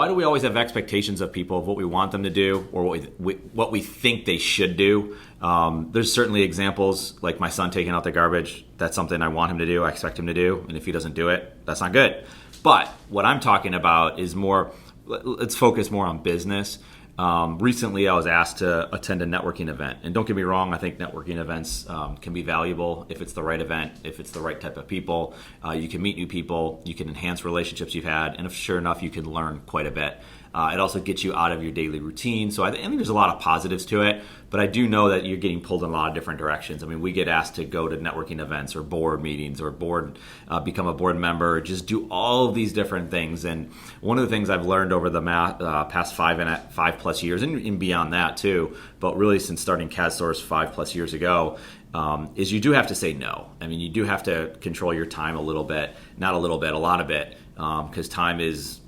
why do we always have expectations of people of what we want them to do or what we think they should do? There's certainly examples like my son taking out the garbage. That's something I want him to do. I expect him to do. And if he doesn't do it, that's not good. But what I'm talking about is more, let's focus more on business. Recently, I was asked to attend a networking event. And don't get me wrong, I think networking events can be valuable if it's the right event, if it's the right type of people. You can meet new people, you can enhance relationships you've had, and if sure enough, you can learn quite a bit. It also gets you out of your daily routine. So I think there's a lot of positives to it, but I do know that you're getting pulled in a lot of different directions. I mean, we get asked to go to networking events or board meetings or become a board member, just do all of these different things. And one of the things I've learned over the past 5+ years and beyond that too, but really since starting KazShort 5+ years ago, is you do have to say no. I mean, you do have to control your time a little bit, not a little bit, a lot of it, because time is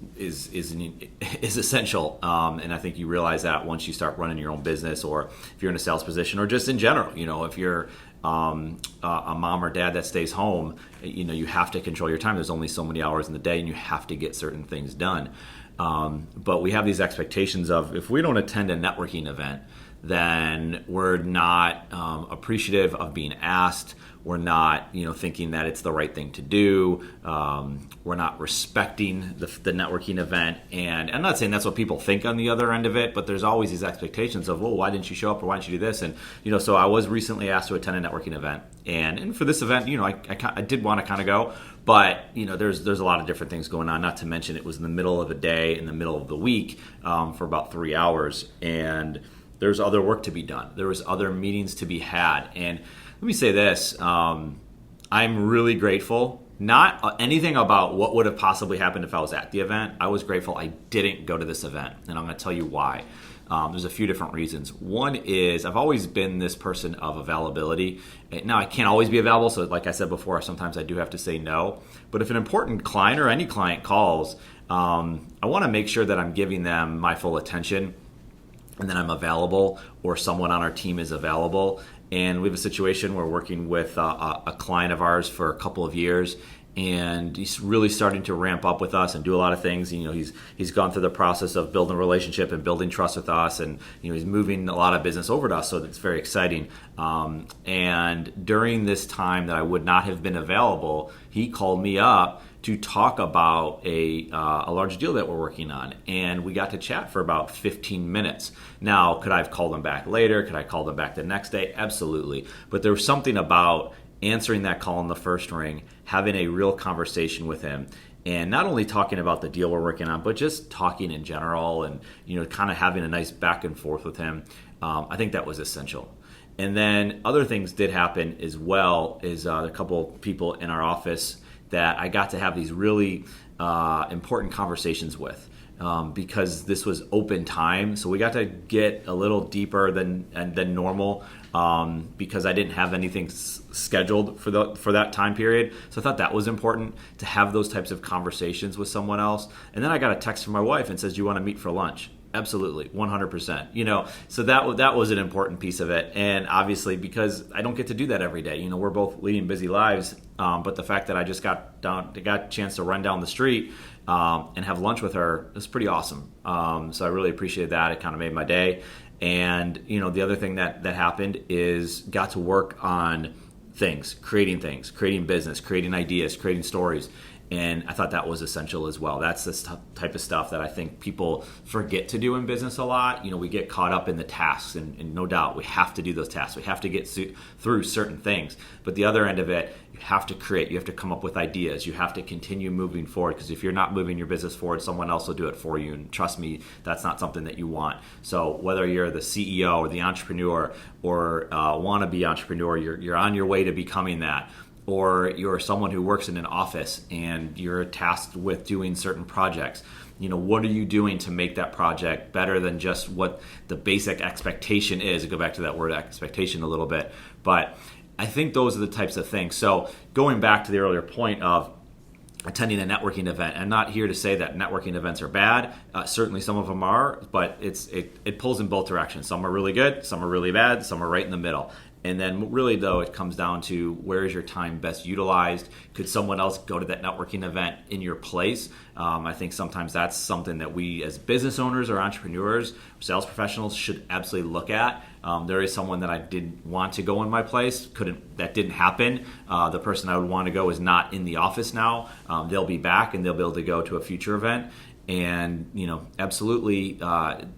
essential. And I think you realize that once you start running your own business, or if you're in a sales position, or just in general, if you're a mom or dad that stays home, you have to control your time. There's only so many hours in the day, and you have to get certain things done. But we have these expectations of, if we don't attend a networking event, then we're not appreciative of being asked. We're not, thinking that it's the right thing to do. We're not respecting the networking event. And I'm not saying that's what people think on the other end of it, but there's always these expectations of, well, why didn't you show up, or why didn't you do this? And, so I was recently asked to attend a networking event. And for this event, I did want to kind of go, but, there's a lot of different things going on, not to mention it was in the middle of a day, in the middle of the week, for about 3 hours. And there's other work to be done. There was other meetings to be had. And let me say this, I'm really grateful. Not anything about what would have possibly happened if I was at the event. I was grateful I didn't go to this event, and I'm going to tell you why. There's a few different reasons. One is I've always been this person of availability. Now, I can't always be available, so like I said before, sometimes I do have to say no. But if an important client or any client calls, I want to make sure that I'm giving them my full attention, and then I'm available, or someone on our team is available. And we have a situation where we're working with a client of ours for a couple of years, and he's really starting to ramp up with us and do a lot of things. He's gone through the process of building a relationship and building trust with us, and he's moving a lot of business over to us, so that's very exciting. And during this time that I would not have been available, he called me up to talk about a large deal that we're working on. And we got to chat for about 15 minutes. Now, could I have called him back later? Could I call them back the next day? Absolutely. But there was something about answering that call in the first ring, having a real conversation with him, and not only talking about the deal we're working on, but just talking in general, and kind of having a nice back and forth with him. I think that was essential. And then other things did happen as well, is a couple people in our office that I got to have these really important conversations with, because this was open time. So we got to get a little deeper than normal, because I didn't have anything scheduled for that time period. So I thought that was important to have those types of conversations with someone else. And then I got a text from my wife and says, "Do you want to meet for lunch?" Absolutely, 100%. So that was an important piece of it. And obviously, because I don't get to do that every day. We're both leading busy lives, but the fact that I just got a chance to run down the street and have lunch with her is pretty awesome. So I really appreciated that. It kind of made my day. And the other thing that happened is got to work on creating business, creating ideas, creating stories. And I thought that was essential as well. That's the type of stuff that I think people forget to do in business a lot. We get caught up in the tasks, and no doubt we have to do those tasks. We have to get through certain things. But the other end of it, you have to create. You have to come up with ideas. You have to continue moving forward, because if you're not moving your business forward, someone else will do it for you. And trust me, that's not something that you want. So whether you're the CEO or the entrepreneur, or wannabe entrepreneur, you're on your way to becoming that, or you're someone who works in an office and you're tasked with doing certain projects. What are you doing to make that project better than just what the basic expectation is? I go back to that word expectation a little bit. But I think those are the types of things. So going back to the earlier point of attending a networking event, I'm not here to say that networking events are bad. Certainly some of them are, but it pulls in both directions. Some are really good, some are really bad, some are right in the middle. And then really, though, it comes down to where is your time best utilized? Could someone else go to that networking event in your place? I think sometimes that's something that we as business owners or entrepreneurs, sales professionals should absolutely look at. There is someone that I didn't want to go in my place. That didn't happen. The person I would want to go is not in the office now. They'll be back and they'll be able to go to a future event. And, absolutely,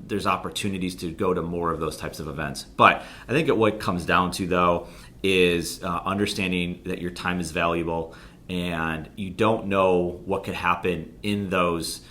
there's opportunities to go to more of those types of events. But I think what it comes down to, though, is understanding that your time is valuable and you don't know what could happen in those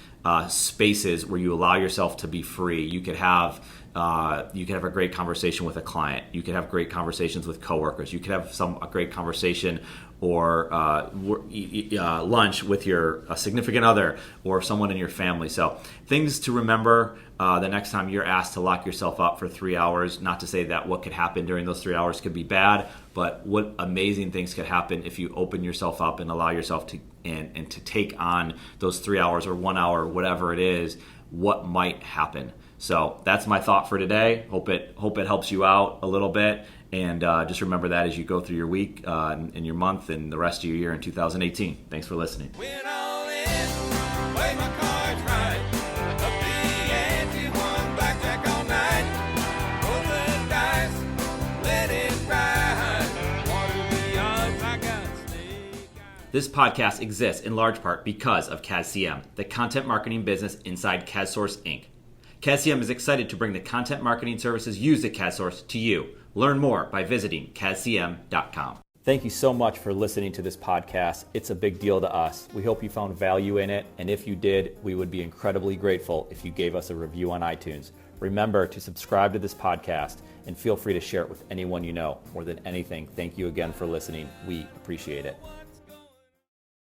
spaces where you allow yourself to be free. You could have a great conversation with a client. You could have great conversations with coworkers. You could have a great conversation or lunch with your significant other or someone in your family. So things to remember the next time you're asked to lock yourself up for 3 hours. Not to say that what could happen during those 3 hours could be bad, but what amazing things could happen if you open yourself up and allow yourself to and to take on those 3 hours or 1 hour, whatever it is, what might happen. So that's my thought for today. Hope it helps you out a little bit. And just remember that as you go through your week and your month and the rest of your year in 2018. Thanks for listening. Went all in, played my cards right. Up the ante, won blackjack all night. Roll the dice, let it ride. Water the odds, I got snake eyes. This podcast exists in large part because of KazCM, the content marketing business inside KazShort Inc. KazCM is excited to bring the content marketing services used at KazShort to you. Learn more by visiting KazCM.com. Thank you so much for listening to this podcast. It's a big deal to us. We hope you found value in it, and if you did, we would be incredibly grateful if you gave us a review on iTunes. Remember to subscribe to this podcast, and feel free to share it with anyone you know. More than anything, thank you again for listening. We appreciate it.